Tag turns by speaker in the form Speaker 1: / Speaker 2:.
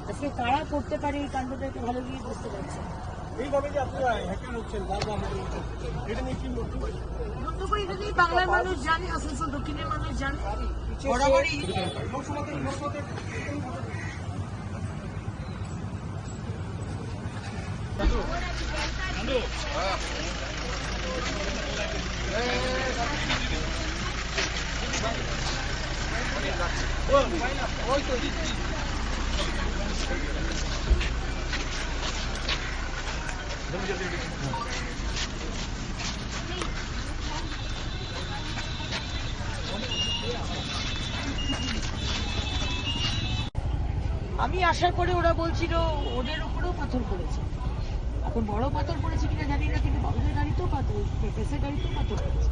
Speaker 1: আজকে কারা করতে পারে এই কাণ্ডটা একটু ভালো গিয়ে বুঝতে পারছি।
Speaker 2: এইভাবে যে আপনারা হ্যাকার হচ্ছেন এটা নিয়ে কি
Speaker 1: বক্তব্য এটা নিয়ে বাংলার মানুষ জানে, আসানসোল দক্ষিণের মানুষ জানে। আমি আসার পরে ওরা বলছিল ওদের উপরেও পাথর পড়েছে। এখন বড় পাথর পড়েছে কিনা জানি না, কিন্তু বাবুদের গাড়িতেও পাথর, কেসের গাড়িতেও পাথর পড়েছে।